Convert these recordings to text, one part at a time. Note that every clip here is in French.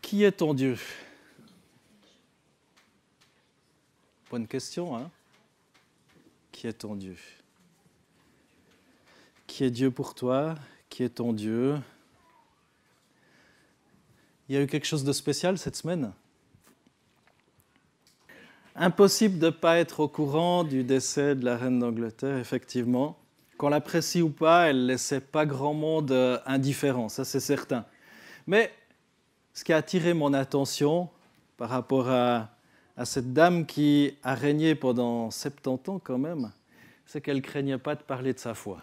Qui est ton Dieu? Bonne question, hein? Qui est ton Dieu? Qui est Dieu pour toi? Qui est ton Dieu? Il y a eu quelque chose de spécial cette semaine? Impossible de ne pas être au courant du décès de la reine d'Angleterre, effectivement. Qu'on l'apprécie ou pas, elle ne laissait pas grand monde indifférent, ça c'est certain. Mais ce qui a attiré mon attention par rapport à cette dame qui a régné pendant 70 ans quand même, c'est qu'elle ne craignait pas de parler de sa foi.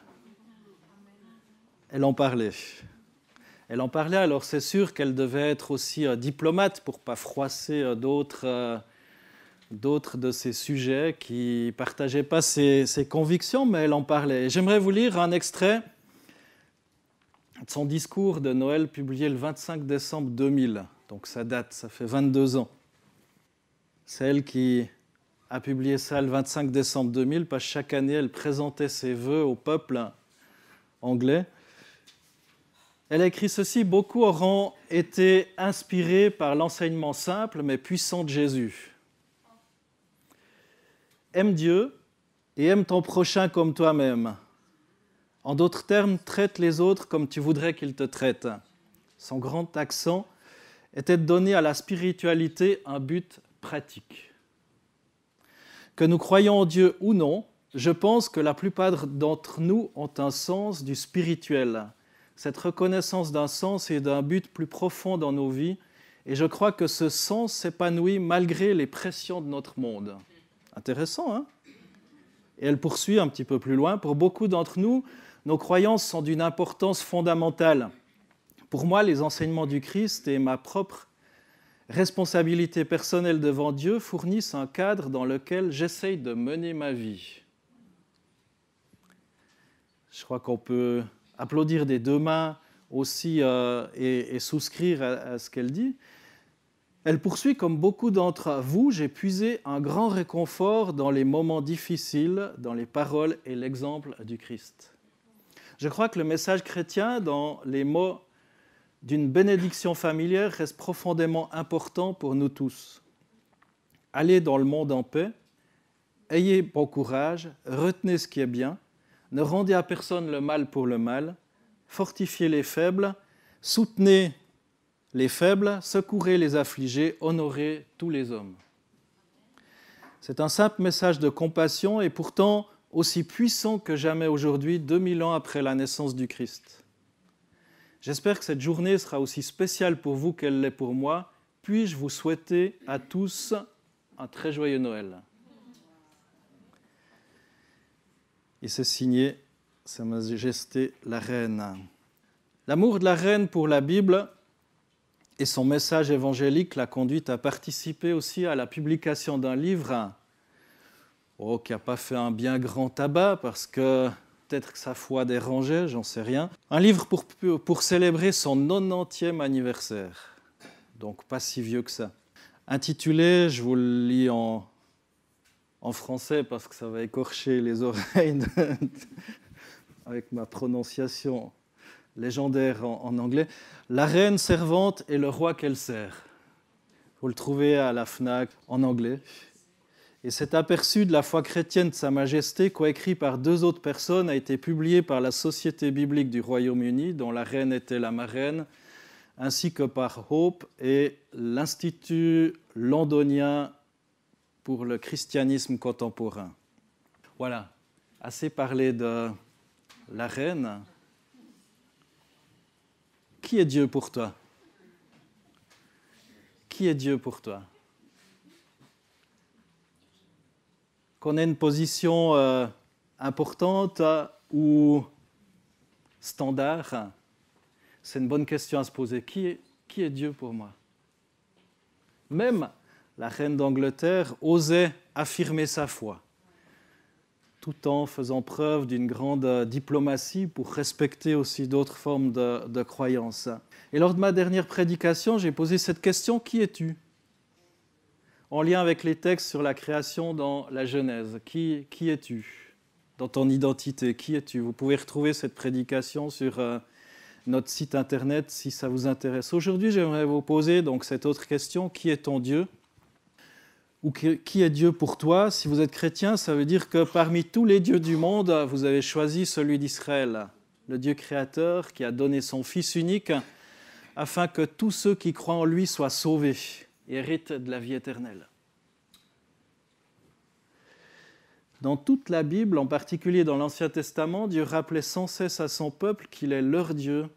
Elle en parlait. Elle en parlait, alors c'est sûr qu'elle devait être aussi diplomate pour ne pas froisser d'autres de ces sujets qui ne partageaient pas ses convictions, mais elle en parlait. Et j'aimerais vous lire un extrait de son discours de Noël publié le 25 décembre 2000. Donc ça date, ça fait 22 ans. C'est elle qui a publié ça le 25 décembre 2000, parce que chaque année, elle présentait ses vœux au peuple anglais. Elle a écrit ceci: « Beaucoup auront été inspirés par l'enseignement simple mais puissant de Jésus. Aime Dieu et aime ton prochain comme toi-même. En d'autres termes, traite les autres comme tu voudrais qu'ils te traitent. » Son grand accent était de donner à la spiritualité un but pratique. Que nous croyons en Dieu ou non, je pense que la plupart d'entre nous ont un sens du spirituel, cette reconnaissance d'un sens et d'un but plus profond dans nos vies, et je crois que ce sens s'épanouit malgré les pressions de notre monde. Intéressant, hein? Et elle poursuit un petit peu plus loin. Pour beaucoup d'entre nous, nos croyances sont d'une importance fondamentale. Pour moi, les enseignements du Christ et ma propre responsabilité personnelle devant Dieu fournissent un cadre dans lequel j'essaye de mener ma vie. Je crois qu'on peut applaudir des deux mains aussi et souscrire à ce qu'elle dit. Elle poursuit: « Comme beaucoup d'entre vous, j'ai puisé un grand réconfort dans les moments difficiles, dans les paroles et l'exemple du Christ. » Je crois que le message chrétien, dans les mots d'une bénédiction familière, reste profondément important pour nous tous. Allez dans le monde en paix, ayez bon courage, retenez ce qui est bien, ne rendez à personne le mal pour le mal, fortifiez les faibles, soutenez les faibles, secourez les affligés, honorez tous les hommes. C'est un simple message de compassion et pourtant aussi puissant que jamais aujourd'hui, 2000 ans après la naissance du Christ. J'espère que cette journée sera aussi spéciale pour vous qu'elle l'est pour moi. Puis-je vous souhaiter à tous un très joyeux Noël. Et c'est signé Sa Majesté la Reine. L'amour de la Reine pour la Bible et son message évangélique l'a conduite à participer aussi à la publication d'un livre qui n'a pas fait un bien grand tabac parce que peut-être que sa foi dérangeait, j'en sais rien. Un livre pour célébrer son 90e anniversaire, donc pas si vieux que ça. Intitulé, je vous le lis en français parce que ça va écorcher les oreilles avec ma prononciation légendaire en anglais. « La reine servante et le roi qu'elle sert ». Vous le trouvez à la FNAC en anglais. Et cet aperçu de la foi chrétienne de Sa Majesté, coécrit par 2 autres personnes, a été publié par la Société biblique du Royaume-Uni, dont la reine était la marraine, ainsi que par Hope et l'Institut londonien pour le christianisme contemporain. Voilà, assez parlé de la reine. Qui est Dieu pour toi? Qui est Dieu pour toi? Qu'on ait une position importante ou standard, c'est une bonne question à se poser. Qui est Dieu pour moi? Même la reine d'Angleterre osait affirmer sa foi, tout en faisant preuve d'une grande diplomatie pour respecter aussi d'autres formes de croyances. Et lors de ma dernière prédication, j'ai posé cette question: qui es-tu? En lien avec les textes sur la création dans la Genèse. Qui es-tu? Dans ton identité, qui es-tu? Vous pouvez retrouver cette prédication sur notre site internet si ça vous intéresse. Aujourd'hui, j'aimerais vous poser donc cette autre question, qui est ton Dieu ? Ou qui est Dieu pour toi ? Si vous êtes chrétien, ça veut dire que parmi tous les dieux du monde, vous avez choisi celui d'Israël, le Dieu créateur qui a donné son Fils unique afin que tous ceux qui croient en lui soient sauvés et héritent de la vie éternelle. Dans toute la Bible, en particulier dans l'Ancien Testament, Dieu rappelait sans cesse à son peuple qu'il est leur Dieu,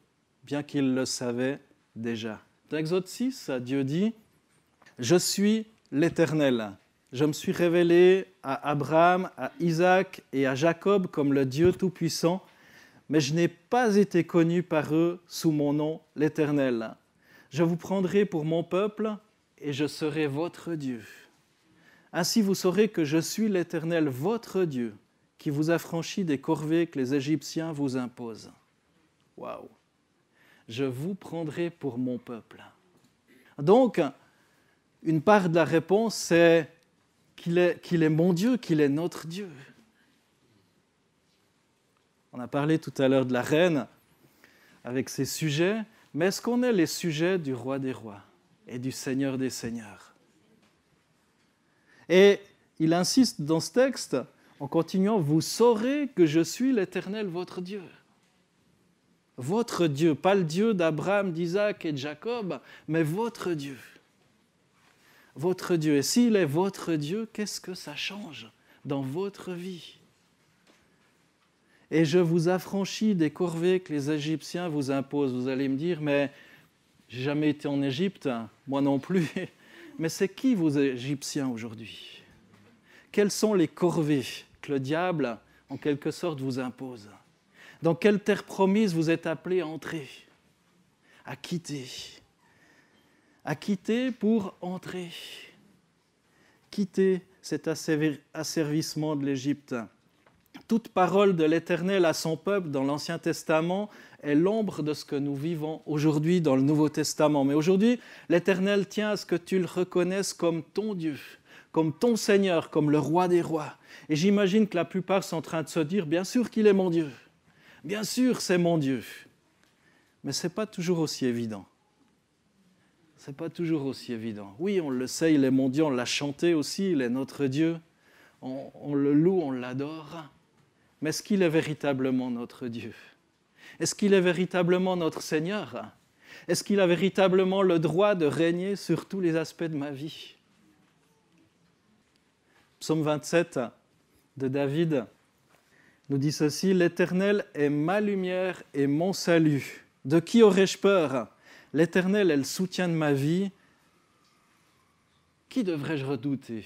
bien qu'il le savait déjà. Dans Exode 6, Dieu dit « Je suis l'Éternel. Je me suis révélé à Abraham, à Isaac et à Jacob comme le Dieu Tout-Puissant, mais je n'ai pas été connu par eux sous mon nom, l'Éternel. Je vous prendrai pour mon peuple et je serai votre Dieu. Ainsi vous saurez que je suis l'Éternel, votre Dieu, qui vous affranchit des corvées que les Égyptiens vous imposent. » Waouh! Je vous prendrai pour mon peuple. Donc, une part de la réponse, c'est qu'il est mon Dieu, qu'il est notre Dieu. On a parlé tout à l'heure de la reine avec ses sujets, mais est-ce qu'on est les sujets du roi des rois et du Seigneur des seigneurs ? Et il insiste dans ce texte, en continuant, « Vous saurez que je suis l'Éternel, votre Dieu. » Votre Dieu, pas le Dieu d'Abraham, d'Isaac et de Jacob, mais votre Dieu. Votre Dieu. Et s'il est votre Dieu, qu'est-ce que ça change dans votre vie ? Et je vous affranchis des corvées que les Égyptiens vous imposent. Vous allez me dire, mais j'ai jamais été en Égypte, moi non plus. Mais c'est qui vos Égyptiens aujourd'hui ? Quelles sont les corvées que le diable, en quelque sorte, vous impose ? Dans quelle terre promise vous êtes appelés à entrer ? À quitter. À quitter pour entrer. Quitter cet asservissement de l'Égypte. Toute parole de l'Éternel à son peuple dans l'Ancien Testament est l'ombre de ce que nous vivons aujourd'hui dans le Nouveau Testament. Mais aujourd'hui, l'Éternel tient à ce que tu le reconnaisses comme ton Dieu, comme ton Seigneur, comme le roi des rois. Et j'imagine que la plupart sont en train de se dire, bien sûr qu'il est mon Dieu. Bien sûr, c'est mon Dieu. Mais ce n'est pas toujours aussi évident. Ce n'est pas toujours aussi évident. Oui, on le sait, il est mon Dieu, on l'a chanté aussi, il est notre Dieu. On le loue, on l'adore. Mais est-ce qu'il est véritablement notre Dieu ? Est-ce qu'il est véritablement notre Seigneur ? Est-ce qu'il a véritablement le droit de régner sur tous les aspects de ma vie ? Psaume 27 de David nous dit ceci, « L'Éternel est ma lumière et mon salut. De qui aurais-je peur ? L'Éternel est le soutien de ma vie. Qui devrais-je redouter ?»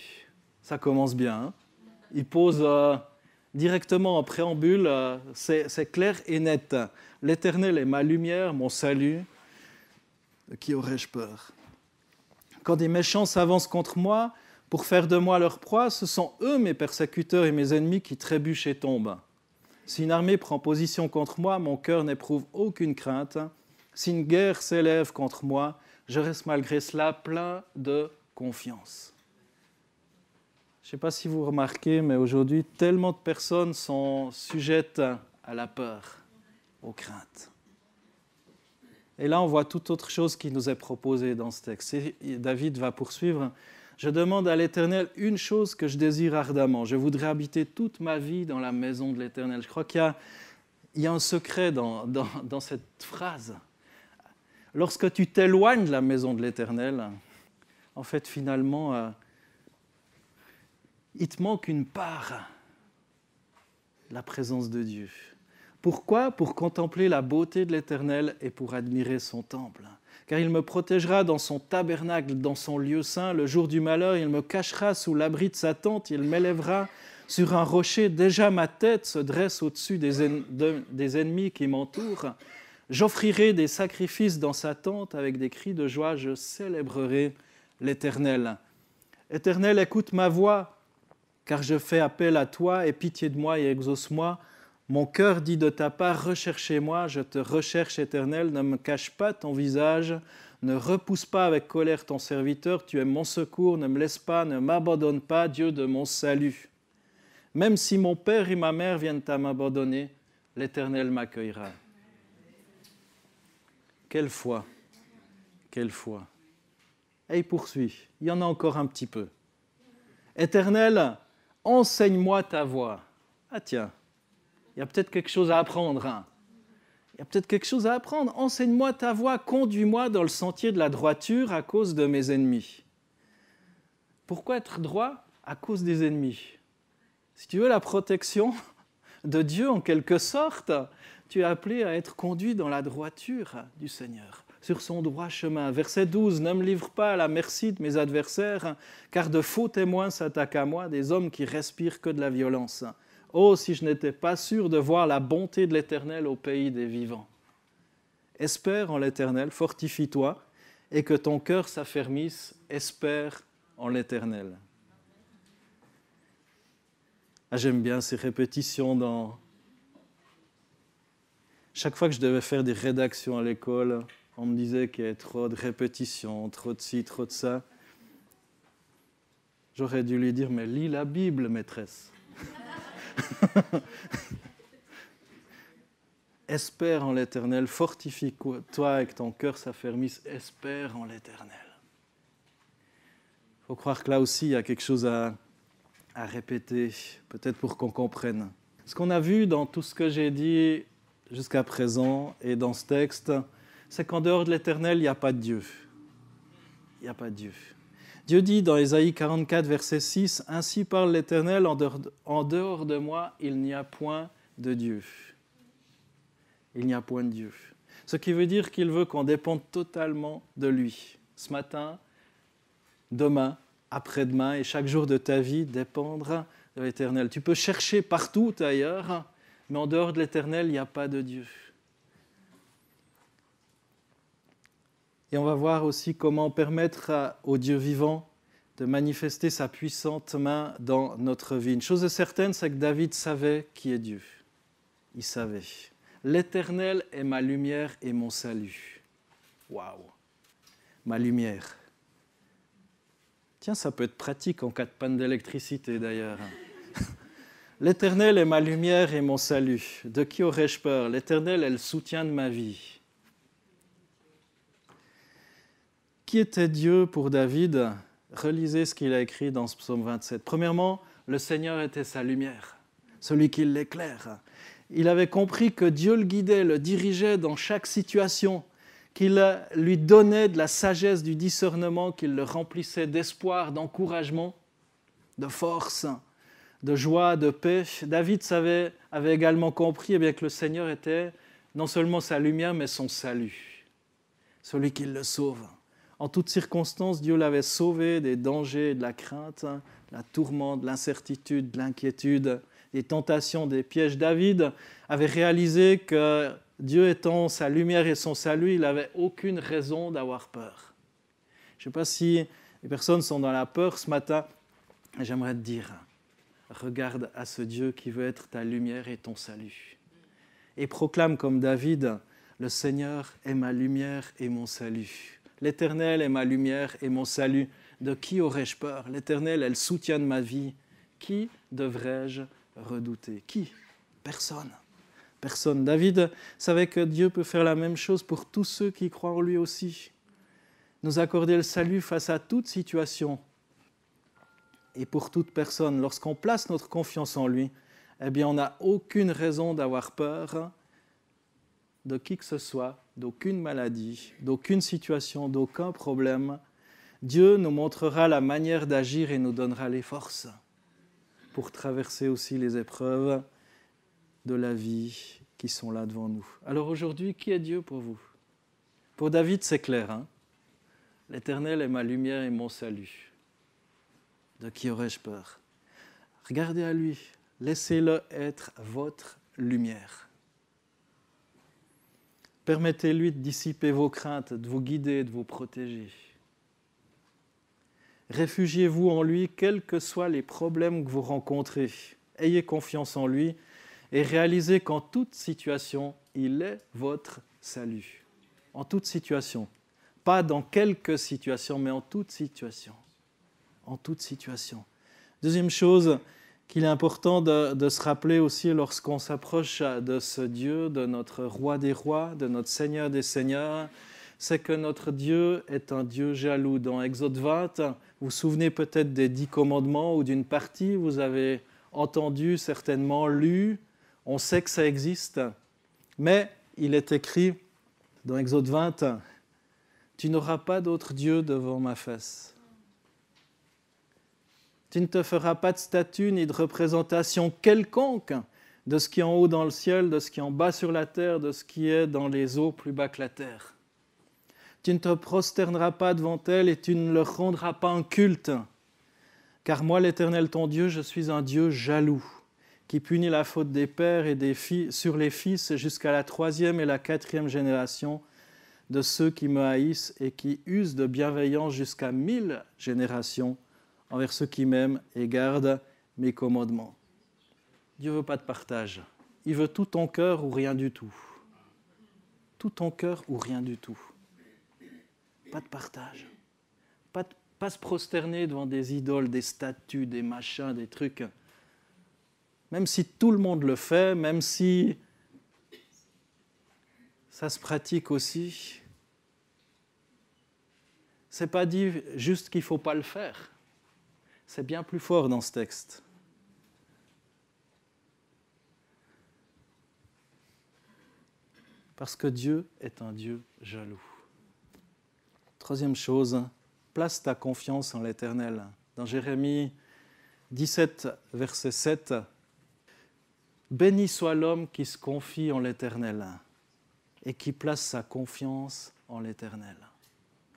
Ça commence bien. Hein ? Il pose directement en préambule, c'est clair et net. « L'Éternel est ma lumière, mon salut. De qui aurais-je peur ? » Quand des méchants s'avancent contre moi pour faire de moi leur proie, ce sont eux, mes persécuteurs et mes ennemis, qui trébuchent et tombent. Si une armée prend position contre moi, mon cœur n'éprouve aucune crainte. Si une guerre s'élève contre moi, je reste malgré cela plein de confiance. Je ne sais pas si vous remarquez, mais aujourd'hui, tellement de personnes sont sujettes à la peur, aux craintes. Et là, on voit toute autre chose qui nous est proposée dans ce texte. Et David va poursuivre. Je demande à l'Éternel une chose que je désire ardemment. Je voudrais habiter toute ma vie dans la maison de l'Éternel. Je crois qu'il y a un secret dans cette phrase. Lorsque tu t'éloignes de la maison de l'Éternel, en fait, finalement, il te manque une part de la présence de Dieu. Pourquoi ? Pour contempler la beauté de l'Éternel et pour admirer son temple. Car il me protégera dans son tabernacle, dans son lieu saint. Le jour du malheur, il me cachera sous l'abri de sa tente. Il m'élèvera sur un rocher. Déjà ma tête se dresse au-dessus des ennemis qui m'entourent. J'offrirai des sacrifices dans sa tente avec des cris de joie. Je célébrerai l'Éternel. Éternel, écoute ma voix, car je fais appel à toi. Aie pitié de moi et exauce-moi. Mon cœur dit de ta part, recherchez-moi, je te recherche, Éternel, ne me cache pas ton visage, ne repousse pas avec colère ton serviteur, tu es mon secours, ne me laisse pas, ne m'abandonne pas, Dieu de mon salut. Même si mon père et ma mère viennent à m'abandonner, l'Éternel m'accueillera. quelle foi, quelle foi. Et il poursuit, il y en a encore un petit peu. Éternel, enseigne-moi ta voie. Ah tiens, il y a peut-être quelque chose à apprendre. Hein. Il y a peut-être quelque chose à apprendre. Enseigne-moi ta voie, conduis-moi dans le sentier de la droiture à cause de mes ennemis. Pourquoi être droit? À cause des ennemis. Si tu veux la protection de Dieu en quelque sorte, tu es appelé à être conduit dans la droiture du Seigneur, sur son droit chemin. Verset 12, « Ne me livre pas à la merci de mes adversaires, car de faux témoins s'attaquent à moi, des hommes qui respirent que de la violence. Oh, si je n'étais pas sûr de voir la bonté de l'Éternel au pays des vivants. Espère en l'Éternel, fortifie-toi, et que ton cœur s'affermisse, espère en l'Éternel. » Ah, j'aime bien ces répétitions dans... Chaque fois que je devais faire des rédactions à l'école, on me disait qu'il y avait trop de répétitions, trop de ci, trop de ça. J'aurais dû lui dire, mais lis la Bible, maîtresse. Espère en l'Éternel, fortifie-toi et que ton cœur s'affermisse, espère en l'Éternel. Il faut croire que là aussi, il y a quelque chose à répéter, peut-être pour qu'on comprenne. Ce qu'on a vu dans tout ce que j'ai dit jusqu'à présent et dans ce texte, c'est qu'en dehors de l'Éternel, il n'y a pas de Dieu. Il n'y a pas de Dieu. Dieu dit dans Ésaïe 44, verset 6, « Ainsi parle l'Éternel, en dehors de moi, il n'y a point de Dieu. » Il n'y a point de Dieu. Ce qui veut dire qu'il veut qu'on dépende totalement de lui. Ce matin, demain, après-demain et chaque jour de ta vie, dépendre de l'Éternel. Tu peux chercher partout ailleurs, mais en dehors de l'Éternel, il n'y a pas de Dieu. Et on va voir aussi comment permettre au Dieu vivant de manifester sa puissante main dans notre vie. Une chose est certaine, c'est que David savait qui est Dieu. Il savait. L'Éternel est ma lumière et mon salut. Waouh! Ma lumière. Tiens, ça peut être pratique en cas de panne d'électricité d'ailleurs. L'Éternel est ma lumière et mon salut. De qui aurais-je peur? L'Éternel est le soutien de ma vie. Qui était Dieu pour David? Relisez ce qu'il a écrit dans ce psaume 27. Premièrement, le Seigneur était sa lumière, celui qui l'éclaire. Il avait compris que Dieu le guidait, le dirigeait dans chaque situation, qu'il lui donnait de la sagesse, du discernement, qu'il le remplissait d'espoir, d'encouragement, de force, de joie, de paix. David avait également compris que le Seigneur était non seulement sa lumière, mais son salut, celui qui le sauve. En toutes circonstances, Dieu l'avait sauvé des dangers, de la crainte, de la tourmente, de l'incertitude, de l'inquiétude, des tentations, des pièges. David avait réalisé que Dieu étant sa lumière et son salut, il n'avait aucune raison d'avoir peur. Je ne sais pas si les personnes sont dans la peur ce matin, j'aimerais te dire, regarde à ce Dieu qui veut être ta lumière et ton salut. Et proclame comme David, le Seigneur est ma lumière et mon salut. L'Éternel est ma lumière et mon salut. De qui aurais-je peur? L'Éternel est le soutien de ma vie. Qui devrais-je redouter? Qui? Personne. Personne. David savait que Dieu peut faire la même chose pour tous ceux qui croient en lui aussi. Nous accorder le salut face à toute situation et pour toute personne. Lorsqu'on place notre confiance en lui, eh bien, on n'a aucune raison d'avoir peur de qui que ce soit, d'aucune maladie, d'aucune situation, d'aucun problème. Dieu nous montrera la manière d'agir et nous donnera les forces pour traverser aussi les épreuves de la vie qui sont là devant nous. Alors aujourd'hui, qui est Dieu pour vous? Pour David, c'est clair. Hein? L'Éternel est ma lumière et mon salut. De qui aurais-je peur? Regardez à lui, laissez-le être votre lumière. Permettez-lui de dissiper vos craintes, de vous guider, de vous protéger. Réfugiez-vous en lui, quels que soient les problèmes que vous rencontrez. Ayez confiance en lui et réalisez qu'en toute situation, il est votre salut. En toute situation. Pas dans quelques situations, mais en toute situation. En toute situation. Deuxième chose qu'il est important de se rappeler aussi lorsqu'on s'approche de ce Dieu, de notre roi des rois, de notre Seigneur des seigneurs, c'est que notre Dieu est un Dieu jaloux. Dans Exode 20, vous vous souvenez peut-être des 10 commandements ou d'une partie, vous avez entendu, certainement lu, on sait que ça existe, mais il est écrit dans Exode 20, « Tu n'auras pas d'autre Dieu devant ma face. Tu ne te feras pas de statue ni de représentation quelconque de ce qui est en haut dans le ciel, de ce qui est en bas sur la terre, de ce qui est dans les eaux plus bas que la terre. Tu ne te prosterneras pas devant elles et tu ne leur rendras pas un culte. Car moi, l'Éternel ton Dieu, je suis un Dieu jaloux, qui punit la faute des pères et des filles sur les fils jusqu'à la 3e et la 4e génération de ceux qui me haïssent et qui usent de bienveillance jusqu'à 1000 générations envers ceux qui m'aiment et gardent mes commandements. » Dieu ne veut pas de partage. Il veut tout ton cœur ou rien du tout. Tout ton cœur ou rien du tout. Pas de partage. Pas se prosterner devant des idoles, des statues, des machins, des trucs. Même si tout le monde le fait, même si ça se pratique aussi, ce n'est pas dit juste qu'il ne faut pas le faire. C'est bien plus fort dans ce texte. Parce que Dieu est un Dieu jaloux. Troisième chose, place ta confiance en l'Éternel. Dans Jérémie 17, verset 7, « Béni soit l'homme qui se confie en l'Éternel et qui place sa confiance en l'Éternel. »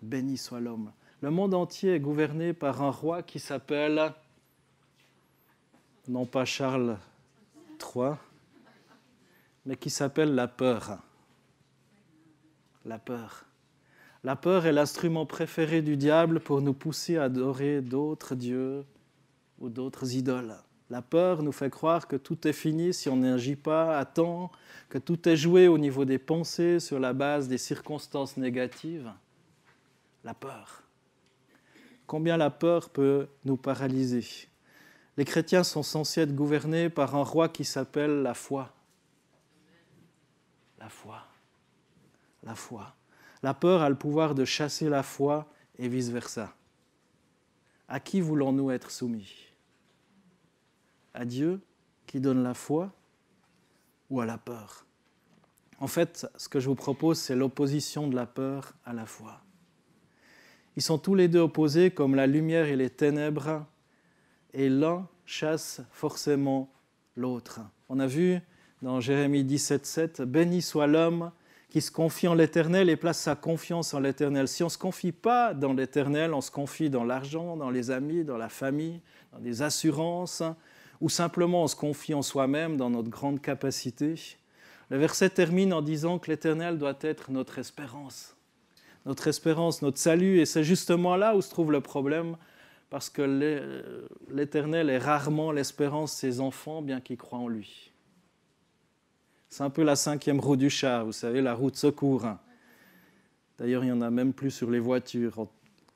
Béni soit l'homme. Le monde entier est gouverné par un roi qui s'appelle, non pas Charles III, mais qui s'appelle la peur. La peur. La peur est l'instrument préféré du diable pour nous pousser à adorer d'autres dieux ou d'autres idoles. La peur nous fait croire que tout est fini si on n'agit pas à temps, que tout est joué au niveau des pensées sur la base des circonstances négatives. La peur. Combien la peur peut nous paralyser. Les chrétiens sont censés être gouvernés par un roi qui s'appelle la foi. La foi. La foi. La peur a le pouvoir de chasser la foi et vice-versa. À qui voulons-nous être soumis ? À Dieu qui donne la foi ou à la peur ? En fait, ce que je vous propose, c'est l'opposition de la peur à la foi. Ils sont tous les deux opposés comme la lumière et les ténèbres, et l'un chasse forcément l'autre. On a vu dans Jérémie 17, 7, « Béni soit l'homme qui se confie en l'Éternel et place sa confiance en l'Éternel. » Si on ne se confie pas dans l'Éternel, on se confie dans l'argent, dans les amis, dans la famille, dans des assurances, ou simplement on se confie en soi-même, dans notre grande capacité. Le verset termine en disant que l'Éternel doit être notre espérance, notre salut. Et c'est justement là où se trouve le problème, parce que l'Éternel est rarement l'espérance de ses enfants, bien qu'ils croient en lui. C'est un peu la 5e roue du char, vous savez, la roue de secours. D'ailleurs, il n'y en a même plus sur les voitures.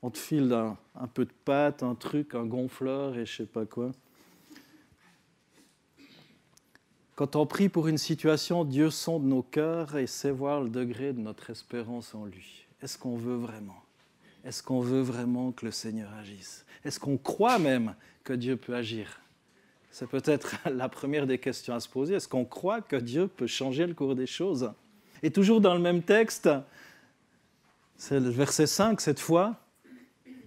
On te file un peu de pâte, un truc, un gonfleur et je ne sais pas quoi. Quand on prie pour une situation, Dieu sonde nos cœurs et sait voir le degré de notre espérance en lui. Est-ce qu'on veut vraiment ? Est-ce qu'on veut vraiment que le Seigneur agisse ? Est-ce qu'on croit même que Dieu peut agir ? C'est peut-être la première des questions à se poser. Est-ce qu'on croit que Dieu peut changer le cours des choses ? Et toujours dans le même texte, c'est le verset 5 cette fois.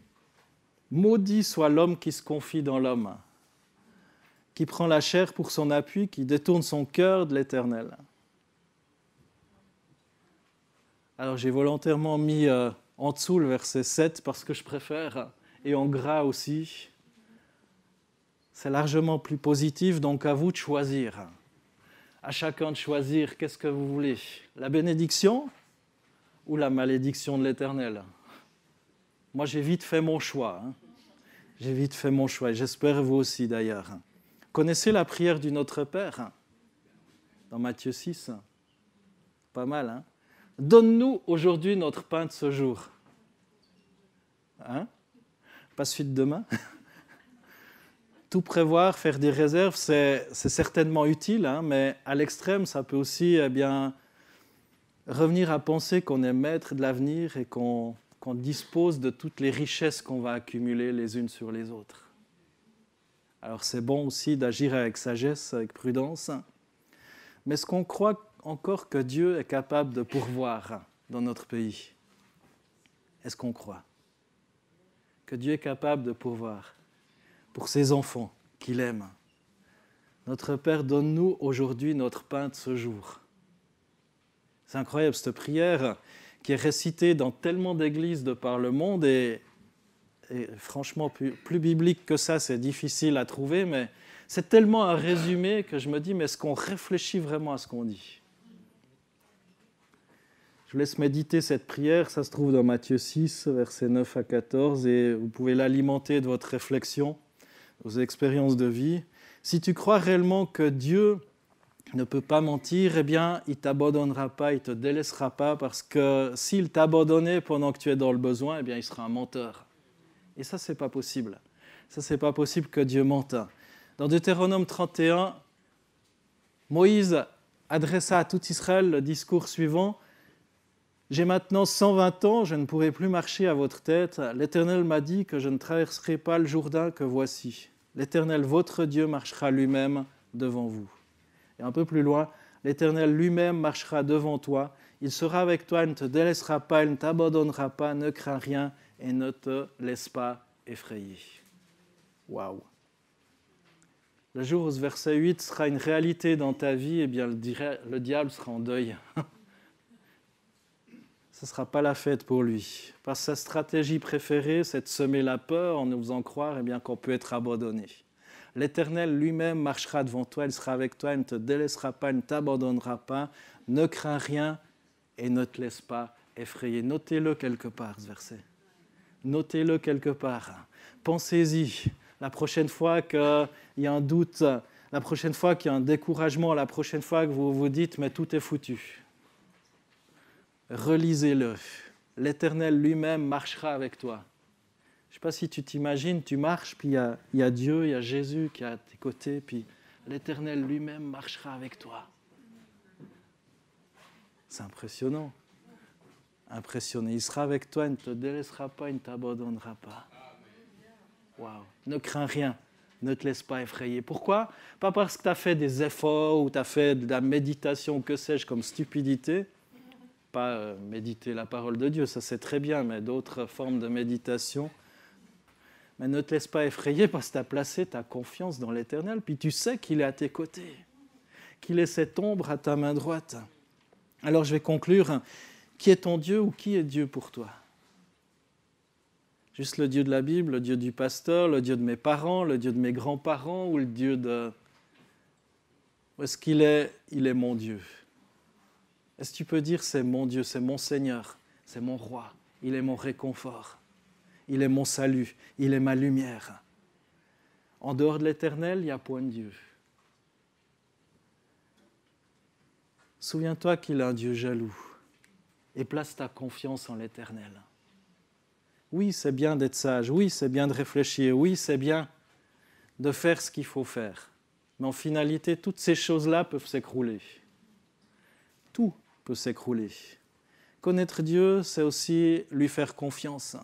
« Maudit soit l'homme qui se confie dans l'homme, qui prend la chair pour son appui, qui détourne son cœur de l'Éternel. » Alors j'ai volontairement mis en dessous le verset 7 parce que je préfère, et en gras aussi. C'est largement plus positif, donc à vous de choisir. À chacun de choisir qu'est-ce que vous voulez. La bénédiction ou la malédiction de l'Éternel ? Moi, j'ai vite fait mon choix. J'ai vite fait mon choix, et j'espère vous aussi d'ailleurs. Connaissez la prière du Notre Père dans Matthieu 6 ? Pas mal, hein ? Donne-nous aujourd'hui notre pain de ce jour. Pas suite demain ? tout prévoir, faire des réserves, c'est certainement utile, hein, mais à l'extrême, ça peut aussi revenir à penser qu'on est maître de l'avenir et qu'on dispose de toutes les richesses qu'on va accumuler les unes sur les autres. Alors c'est bon aussi d'agir avec sagesse, avec prudence, mais est-ce qu'on croit encore que Dieu est capable de pourvoir dans notre pays? Est-ce qu'on croit que Dieu est capable de pourvoir pour ses enfants qu'il aime? Notre Père, donne-nous aujourd'hui notre pain de ce jour. C'est incroyable cette prière qui est récitée dans tellement d'églises de par le monde et franchement, plus biblique que ça, c'est difficile à trouver, mais c'est tellement un résumé que je me dis, mais est-ce qu'on réfléchit vraiment à ce qu'on dit? Je vous laisse méditer cette prière, ça se trouve dans Matthieu 6, versets 9 à 14, et vous pouvez l'alimenter de votre réflexion, vos expériences de vie. Si tu crois réellement que Dieu ne peut pas mentir, eh bien, il ne t'abandonnera pas, il ne te délaissera pas, parce que s'il t'abandonnait pendant que tu es dans le besoin, eh bien, il sera un menteur. Et ça, ce n'est pas possible. Ça, ce n'est pas possible que Dieu mente. Dans Deutéronome 31, Moïse adressa à tout Israël le discours suivant. « J'ai maintenant 120 ans, je ne pourrai plus marcher à votre tête. L'Éternel m'a dit que je ne traverserai pas le Jourdain que voici. L'Éternel, votre Dieu, marchera lui-même devant vous. » Et un peu plus loin, « L'Éternel lui-même marchera devant toi. Il sera avec toi, il ne te délaissera pas, il ne t'abandonnera pas, ne crains rien et ne te laisse pas effrayer. » Waouh! Le jour où ce verset 8 sera une réalité dans ta vie, eh bien le diable sera en deuil. Ce ne sera pas la fête pour lui. Parce que sa stratégie préférée, c'est de semer la peur en nous faisant croire eh bien, qu'on peut être abandonné. L'Éternel lui-même marchera devant toi, il sera avec toi, il ne te délaissera pas, il ne t'abandonnera pas. Ne crains rien et ne te laisse pas effrayer. Notez-le quelque part, ce verset. Notez-le quelque part. Pensez-y. La prochaine fois qu'il y a un doute, la prochaine fois qu'il y a un découragement, la prochaine fois que vous vous dites « mais tout est foutu », relisez-le. L'Éternel lui-même marchera avec toi. Je ne sais pas si tu t'imagines, tu marches, puis il y a Dieu, il y a Jésus qui est à tes côtés, puis l'Éternel lui-même marchera avec toi. C'est impressionnant. Impressionné. Il sera avec toi, il ne te délaissera pas, il ne t'abandonnera pas. Waouh. Ne crains rien, ne te laisse pas effrayer. Pourquoi? Pas parce que tu as fait des efforts ou tu as fait de la méditation, que sais-je, comme stupidité. Pas méditer la parole de Dieu, ça c'est très bien, mais d'autres formes de méditation. Mais ne te laisse pas effrayer parce que tu as placé ta confiance dans l'Éternel, puis tu sais qu'il est à tes côtés, qu'il est cette ombre à ta main droite. Alors je vais conclure. Qui est ton Dieu ou qui est Dieu pour toi? Juste le Dieu de la Bible, le Dieu du pasteur, le Dieu de mes parents, le Dieu de mes grands-parents ou le Dieu de... Où est-ce qu'il est? Il est mon Dieu. Est-ce que tu peux dire c'est mon Dieu, c'est mon Seigneur, c'est mon roi, il est mon réconfort, il est mon salut, il est ma lumière. En dehors de l'Éternel, il n'y a point de Dieu. Souviens-toi qu'il est un Dieu jaloux. Et place ta confiance en l'Éternel. Oui, c'est bien d'être sage, oui, c'est bien de réfléchir, oui, c'est bien de faire ce qu'il faut faire. Mais en finalité, toutes ces choses-là peuvent s'écrouler. Tout peut s'écrouler. Connaître Dieu, c'est aussi lui faire confiance.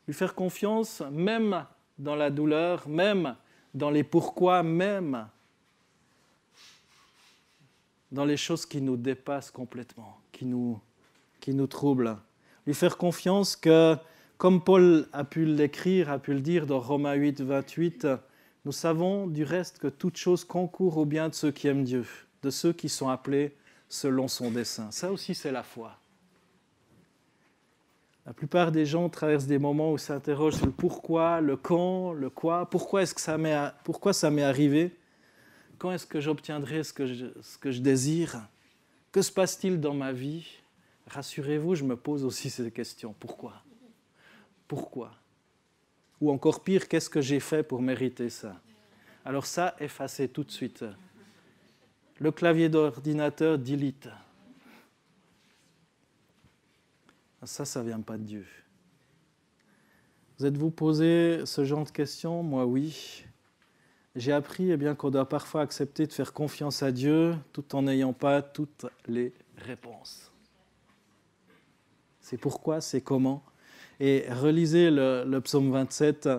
Lui faire confiance, même dans la douleur, même dans les pourquoi, même dans les choses qui nous dépassent complètement, qui nous troublent. Lui faire confiance que, comme Paul a pu l'écrire, a pu le dire dans Romains 8, 28, nous savons du reste que toute chose concourt au bien de ceux qui aiment Dieu, de ceux qui sont appelés selon son dessein. Ça aussi, c'est la foi. La plupart des gens traversent des moments où ils s'interrogent sur le pourquoi, le quand, le quoi, pourquoi ça m'est arrivé. Quand est-ce que j'obtiendrai ce que je désire? Que se passe-t-il dans ma vie? Rassurez-vous, je me pose aussi ces questions. Pourquoi? Pourquoi? Ou encore pire, qu'est-ce que j'ai fait pour mériter ça? Alors ça, effacez tout de suite. Le clavier d'ordinateur, delete. Ça ne vient pas de Dieu. Vous êtes-vous posé ce genre de questions? Moi, oui. J'ai appris qu'on doit parfois accepter de faire confiance à Dieu tout en n'ayant pas toutes les réponses. C'est pourquoi, c'est comment. Et relisez le psaume 27.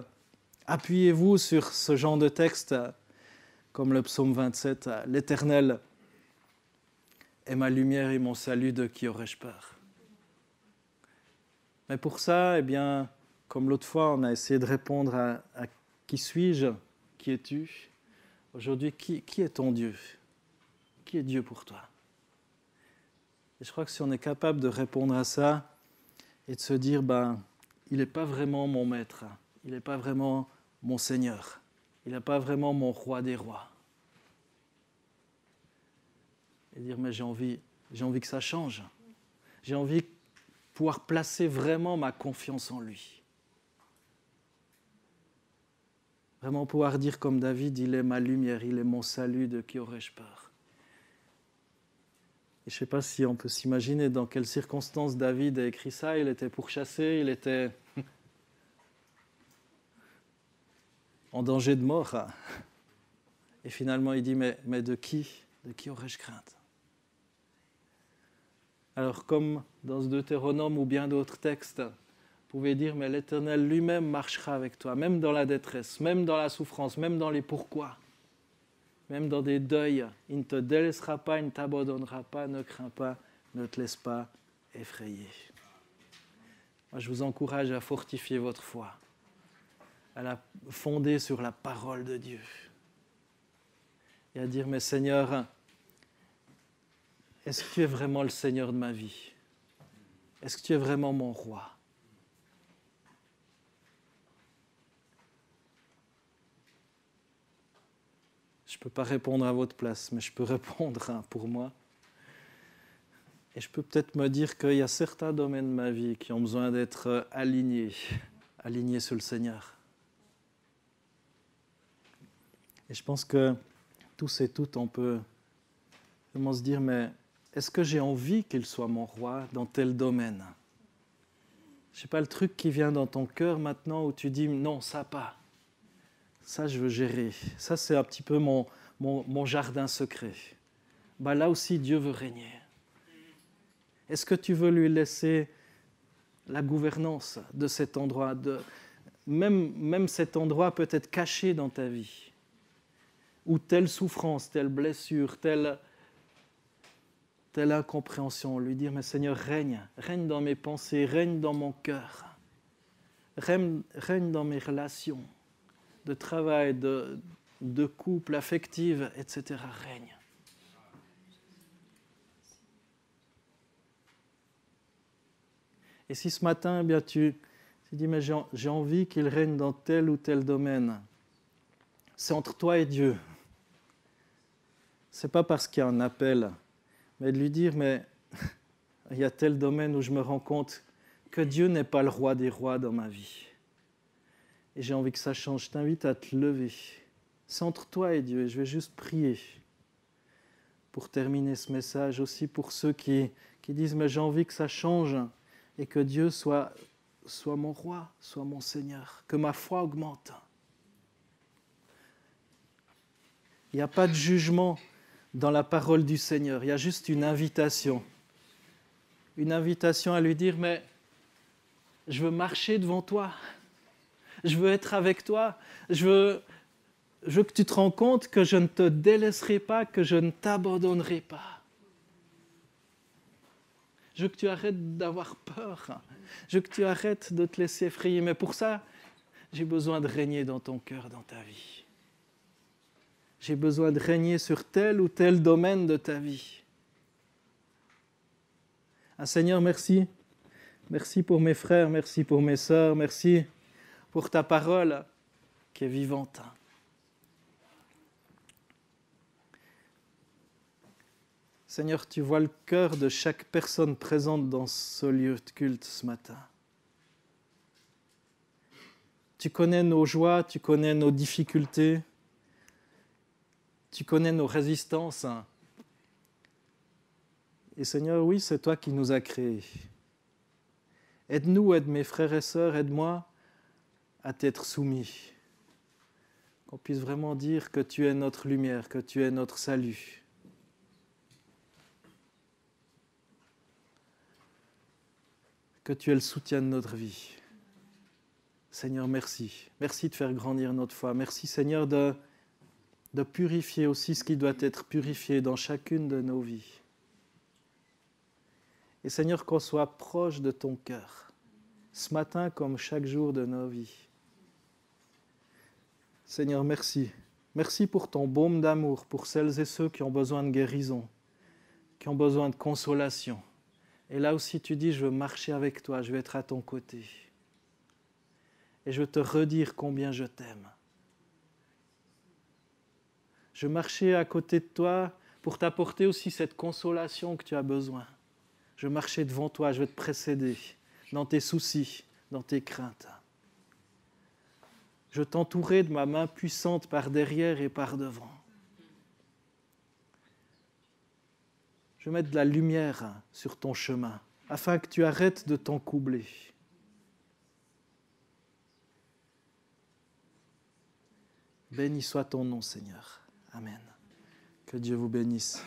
Appuyez-vous sur ce genre de texte, comme le psaume 27. L'Éternel est ma lumière et mon salut, de qui aurais-je peur? Mais pour ça, comme l'autre fois, on a essayé de répondre à qui suis-je? Qui es-tu? Aujourd'hui, qui est ton Dieu? Qui est Dieu pour toi? Et je crois que si on est capable de répondre à ça et de se dire, il n'est pas vraiment mon maître, il n'est pas vraiment mon Seigneur, il n'est pas vraiment mon roi des rois. Et dire, mais j'ai envie que ça change. J'ai envie de pouvoir placer vraiment ma confiance en lui. Vraiment pouvoir dire comme David, il est ma lumière, il est mon salut, de qui aurais-je peur? Et je ne sais pas si on peut s'imaginer dans quelles circonstances David a écrit ça. Il était pourchassé, il était en danger de mort. Et finalement, il dit, mais de qui aurais-je crainte? Alors, comme dans ce Deutéronome ou bien d'autres textes, vous pouvez dire, mais l'Éternel lui-même marchera avec toi, même dans la détresse, même dans la souffrance, même dans les pourquoi, même dans des deuils. Il ne te délaissera pas, il ne t'abandonnera pas, ne crains pas, ne te laisse pas effrayer. Moi, je vous encourage à fortifier votre foi, à la fonder sur la parole de Dieu et à dire, mais Seigneur, est-ce que tu es vraiment le Seigneur de ma vie? Est-ce que tu es vraiment mon roi? Je ne peux pas répondre à votre place, mais je peux répondre pour moi. Et je peux peut-être me dire qu'il y a certains domaines de ma vie qui ont besoin d'être alignés sur le Seigneur. Et je pense que tous et toutes, on peut vraiment se dire, mais est-ce que j'ai envie qu'il soit mon roi dans tel domaine? Je ne sais pas, le truc qui vient dans ton cœur maintenant où tu dis, non, ça pas. Ça, je veux gérer. Ça, c'est un petit peu mon jardin secret. Là aussi, Dieu veut régner. Est-ce que tu veux lui laisser la gouvernance de cet endroit, même cet endroit peut être caché dans ta vie, où telle souffrance, telle blessure, telle incompréhension, lui dire, mais Seigneur, règne dans mes pensées, règne dans mon cœur, règne dans mes relations de travail, de couple, affective, etc. Règne. Et si ce matin, tu dis, mais j'ai envie qu'il règne dans tel ou tel domaine, c'est entre toi et Dieu. Ce n'est pas parce qu'il y a un appel, mais de lui dire, mais il y a tel domaine où je me rends compte que Dieu n'est pas le roi des rois dans ma vie. Et j'ai envie que ça change. Je t'invite à te lever. C'est entre toi et Dieu. Et je vais juste prier pour terminer ce message aussi pour ceux qui disent, mais j'ai envie que ça change et que Dieu soit mon roi, soit mon Seigneur, que ma foi augmente. Il n'y a pas de jugement dans la parole du Seigneur, il y a juste une invitation. Une invitation à lui dire, mais je veux marcher devant toi, je veux être avec toi, je veux que tu te rends compte que je ne te délaisserai pas, que je ne t'abandonnerai pas. Je veux que tu arrêtes d'avoir peur, je veux que tu arrêtes de te laisser effrayer, mais pour ça, j'ai besoin de régner dans ton cœur, dans ta vie. J'ai besoin de régner sur tel ou tel domaine de ta vie. Seigneur, merci. Merci pour mes frères, merci pour mes sœurs, merci pour ta parole qui est vivante. Seigneur, tu vois le cœur de chaque personne présente dans ce lieu de culte ce matin. Tu connais nos joies, tu connais nos difficultés, tu connais nos résistances. Et Seigneur, oui, c'est toi qui nous as créés. Aide-nous, aide mes frères et sœurs, aide-moi à t'être soumis. Qu'on puisse vraiment dire que tu es notre lumière, que tu es notre salut. Que tu es le soutien de notre vie. Seigneur, merci. Merci de faire grandir notre foi. Merci, Seigneur, de purifier aussi ce qui doit être purifié dans chacune de nos vies. Et Seigneur, qu'on soit proche de ton cœur, ce matin comme chaque jour de nos vies. Seigneur, merci. Merci pour ton baume d'amour, pour celles et ceux qui ont besoin de guérison, qui ont besoin de consolation. Et là aussi, tu dis, je veux marcher avec toi, je vais être à ton côté. Et je veux te redire combien je t'aime. Je veux marcher à côté de toi pour t'apporter aussi cette consolation que tu as besoin. Je veux marcher devant toi, je veux te précéder dans tes soucis, dans tes craintes. Je veux t'entourer de ma main puissante par derrière et par devant. Je veux mettre de la lumière sur ton chemin, afin que tu arrêtes de t'encoubler. Béni soit ton nom, Seigneur. Amen. Que Dieu vous bénisse.